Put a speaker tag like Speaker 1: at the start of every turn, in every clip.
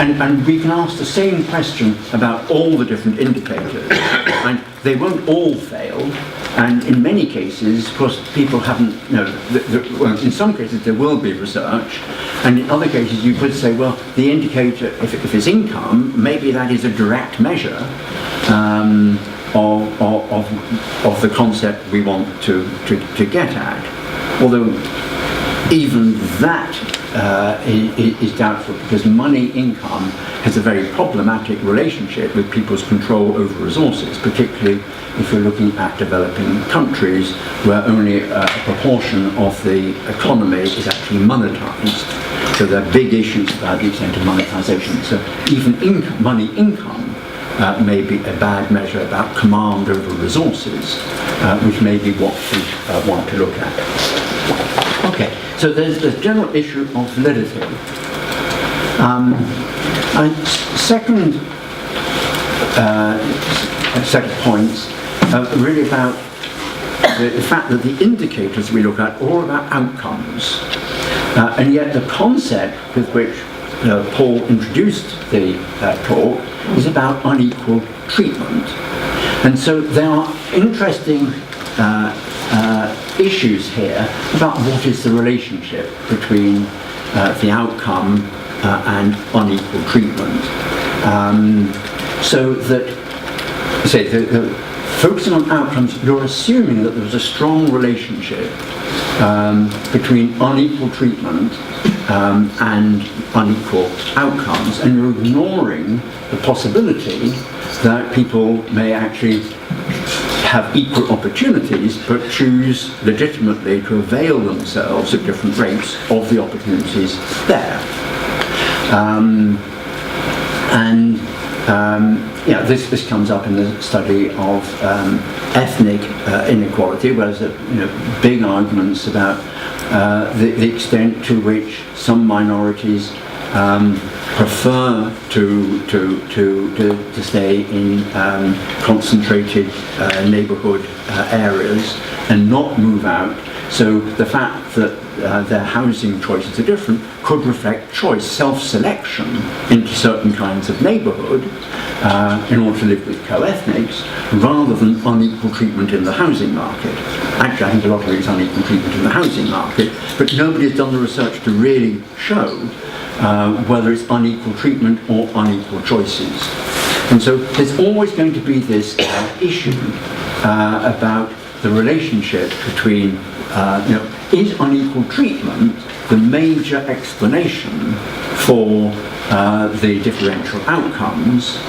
Speaker 1: and we can ask the same question about all the different indicators, and they won't all fail. And in many cases, of course, people haven't, well, in some cases there will be research, and in other cases you could say, well, the indicator, if it's income, maybe that is a direct measure of the concept we want to get at. Although even that is doubtful, because money income has a very problematic relationship with people's control over resources, particularly if you're looking at developing countries where only a proportion of the economy is actually monetized. So there are big issues about the extent of monetization. So even money income may be a bad measure about command over resources, which may be what we want to look at. Okay, so there's the general issue of validity. And second set of points really about the fact that the indicators we look at are all about outcomes. And yet the concept with which Paul introduced the talk is about unequal treatment. And so there are interesting issues here about what is the relationship between the outcome and unequal treatment. So that, say, focusing on outcomes, you're assuming that there's a strong relationship between unequal treatment and unequal outcomes, and you're ignoring the possibility that people may actually have equal opportunities but choose legitimately to avail themselves at different rates of the opportunities there. This comes up in the study of ethnic inequality, where there's big arguments about the extent to which some minorities prefer to stay in concentrated neighbourhood areas and not move out. So the fact that their housing choices are different could reflect choice, self-selection into certain kinds of neighbourhood in order to live with co-ethnics, rather than unequal treatment in the housing market. Actually, I think a lot of it is unequal treatment in the housing market, but nobody has done the research to really show whether it's unequal treatment or unequal choices. And so there's always going to be this issue about the relationship between, is unequal treatment the major explanation for the differential outcomes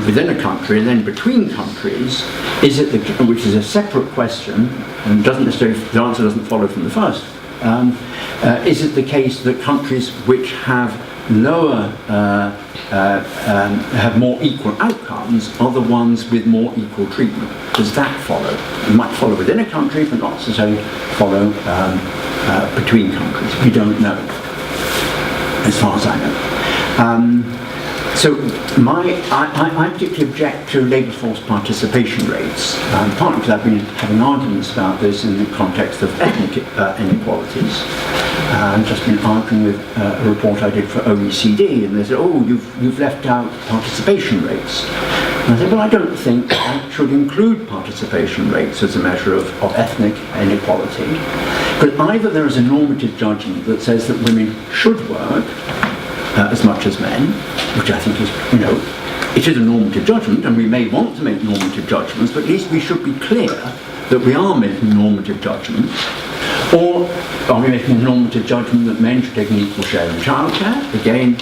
Speaker 1: within a country, and then between countries? Is it which is a separate question, and doesn't necessarily, the answer doesn't follow from the first. Is it the case that countries which have lower, have more equal outcomes are the ones with more equal treatment? Does that follow? It might follow within a country, but not necessarily follow between countries. We don't know, as far as I know. So I particularly object to labour force participation rates, partly because I've been having arguments about this in the context of ethnic inequalities. I've just been arguing with a report I did for OECD, and they said, oh, you've left out participation rates. And I said, well, I don't think that should include participation rates as a measure of ethnic inequality. But either there is a normative judgment that says that women should work as much as men, which I think is, it is a normative judgment, and we may want to make normative judgments, but at least we should be clear that we are making normative judgments. Or are we making a normative judgment that men should take an equal share in childcare? Again,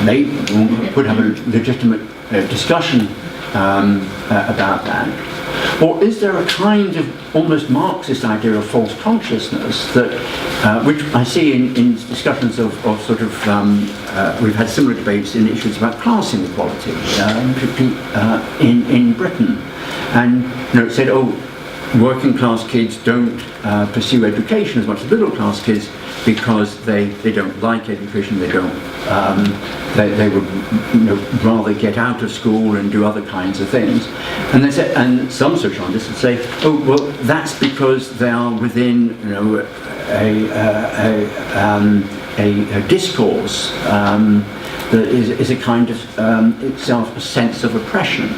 Speaker 1: we could have a legitimate discussion about that. Or is there a kind of almost Marxist idea of false consciousness that, which I see in discussions of sort of, we've had similar debates in issues about class inequality, in Britain. And it said, oh, working class kids don't pursue education as much as middle class kids because they don't like education, they don't, they would rather get out of school and do other kinds of things. And they say, and some sociologists would say, oh well, that's because they are within a discourse that is a kind of itself a sense of oppression.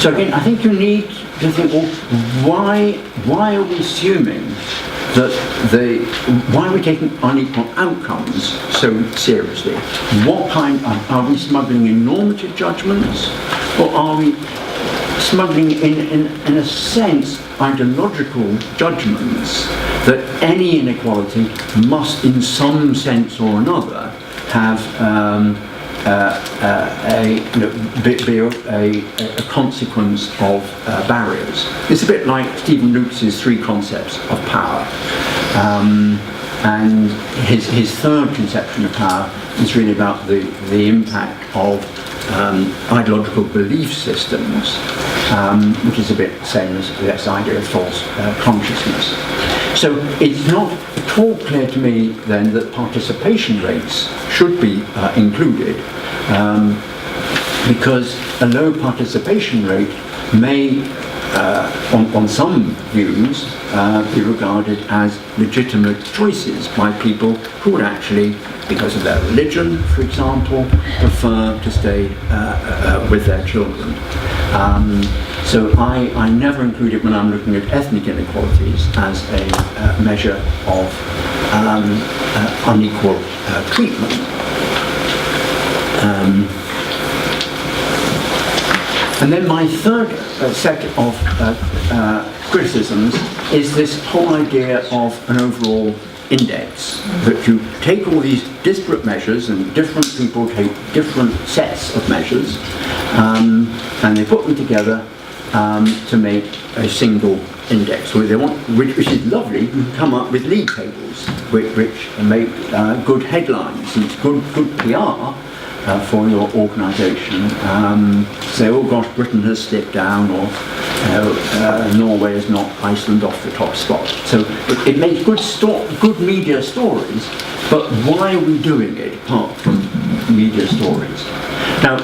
Speaker 1: So again, I think you need to think, well, why are we assuming that why are we taking unequal outcomes so seriously? What kind are we smuggling in normative judgments, or are we smuggling in a sense ideological judgments that any inequality must in some sense or another have be a consequence of barriers? It's a bit like Stephen Lukes's three concepts of power. And his third conception of power is really about the impact of ideological belief systems, which is a bit the same as this idea of false consciousness. So it's not at all clear to me then that participation rates should be included, because a low participation rate may, on some views, be regarded as legitimate choices by people who would actually, because of their religion, for example, prefer to stay with their children. So I never include it when I'm looking at ethnic inequalities as a measure of unequal treatment. And then my third set of criticisms is this whole idea of an overall index, that you take all these disparate measures and different people take different sets of measures and they put them together to make a single index. So they want, which is lovely, you can come up with league tables which make good headlines and good PR for your organisation. Say, oh gosh, Britain has slipped down, or Norway is knocked Iceland off the top spot. So it makes good media stories, but why are we doing it apart from media stories? Now,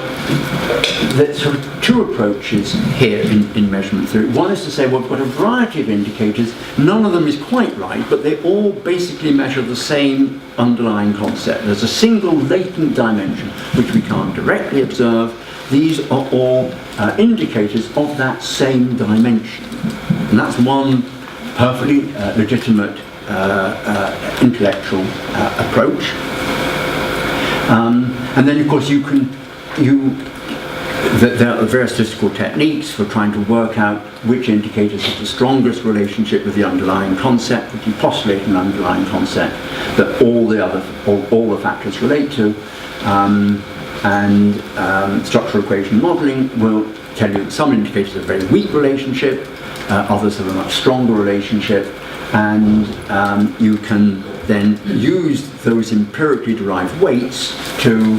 Speaker 1: there's sort of two approaches here in measurement theory. One is to say, well, we've got a variety of indicators, none of them is quite right, but they all basically measure the same underlying concept. There's a single latent dimension which we can't directly observe. These are all indicators of that same dimension. And that's one perfectly legitimate intellectual approach. And then, of course, there are various statistical techniques for trying to work out which indicators have the strongest relationship with the underlying concept, that you postulate an underlying concept that all the factors relate to, and structural equation modelling will tell you that some indicators have a very weak relationship, others have a much stronger relationship, and you can then use those empirically derived weights to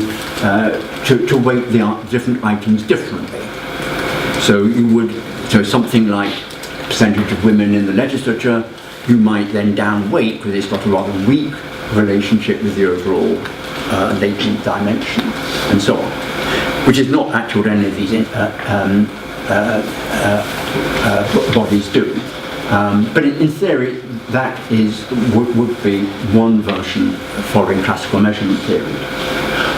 Speaker 1: weight the different items differently. So something like percentage of women in the legislature, you might then downweight because it's got a rather weak relationship with the overall latent dimension, and so on, which is not actually what any of these bodies do. But in theory, that would be one version following classical measurement theory.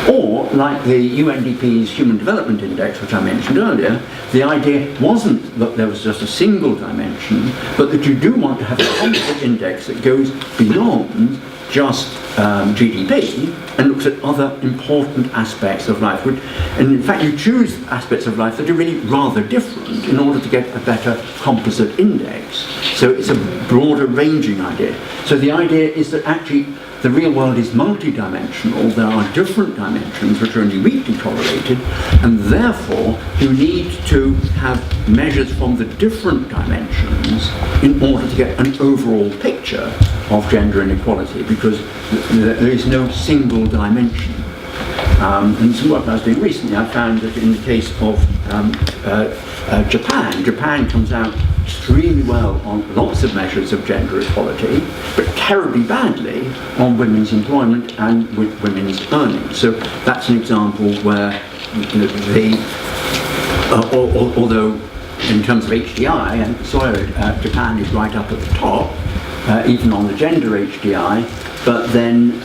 Speaker 1: Or, like the UNDP's Human Development Index, which I mentioned earlier, the idea wasn't that there was just a single dimension, but that you do want to have a composite index that goes beyond just GDP and looks at other important aspects of life. And in fact, you choose aspects of life that are really rather different in order to get a better composite index. So it's a broader ranging idea. So the idea is that actually the real world is multidimensional. There are different dimensions which are only weakly correlated, and therefore you need to have measures from the different dimensions in order to get an overall picture of gender inequality, because there is no single dimension. In some work I was doing recently, I found that in the case of Japan comes out extremely well on lots of measures of gender equality, but terribly badly on women's employment and with women's earnings. So that's an example where, although in terms of HDI and Sawyer, Japan is right up at the top, even on the gender HDI, but then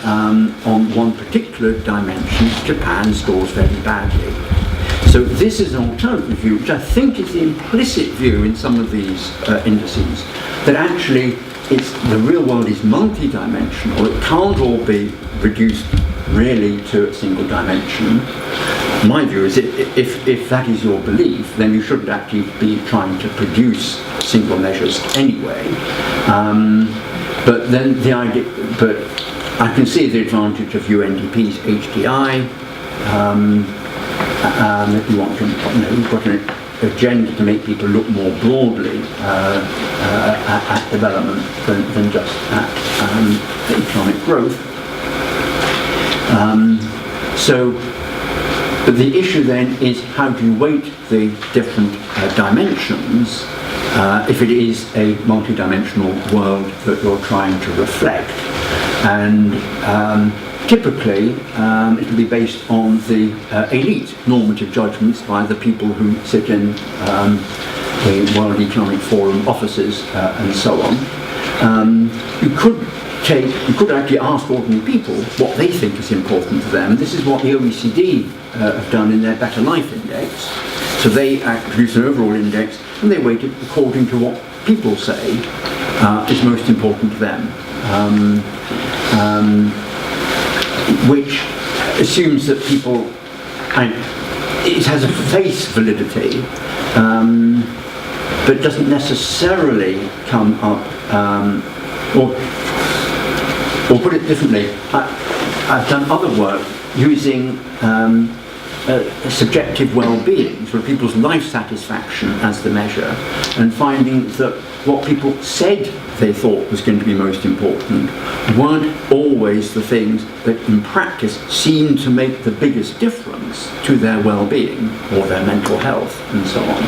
Speaker 1: on one particular dimension, Japan scores very badly. So this is an alternative view, which I think is the implicit view in some of these indices, that actually the real world is multi-dimensional. It can't all be reduced really to a single dimension. My view is if that is your belief, then you shouldn't actually be trying to produce single measures anyway. But then but I can see the advantage of UNDP's HDI. If you want to, you've got an agenda to make people look more broadly at development than just at economic growth. But the issue then is how do you weight the different dimensions if it is a multidimensional world that you're trying to reflect. And typically it will be based on the elite normative judgments by the people who sit in the World Economic Forum offices and so on. You could actually ask ordinary people what they think is important to them. This is what the OECD have done in their Better Life Index. So they produce an overall index and they weight it according to what people say is most important to them, which assumes that people, it has a face validity, but doesn't necessarily come up, or put it differently, I've done other work using subjective well-being, sort of people's life satisfaction as the measure, and finding that what people said they thought was going to be most important weren't always the things that in practice seemed to make the biggest difference to their well-being or their mental health and so on.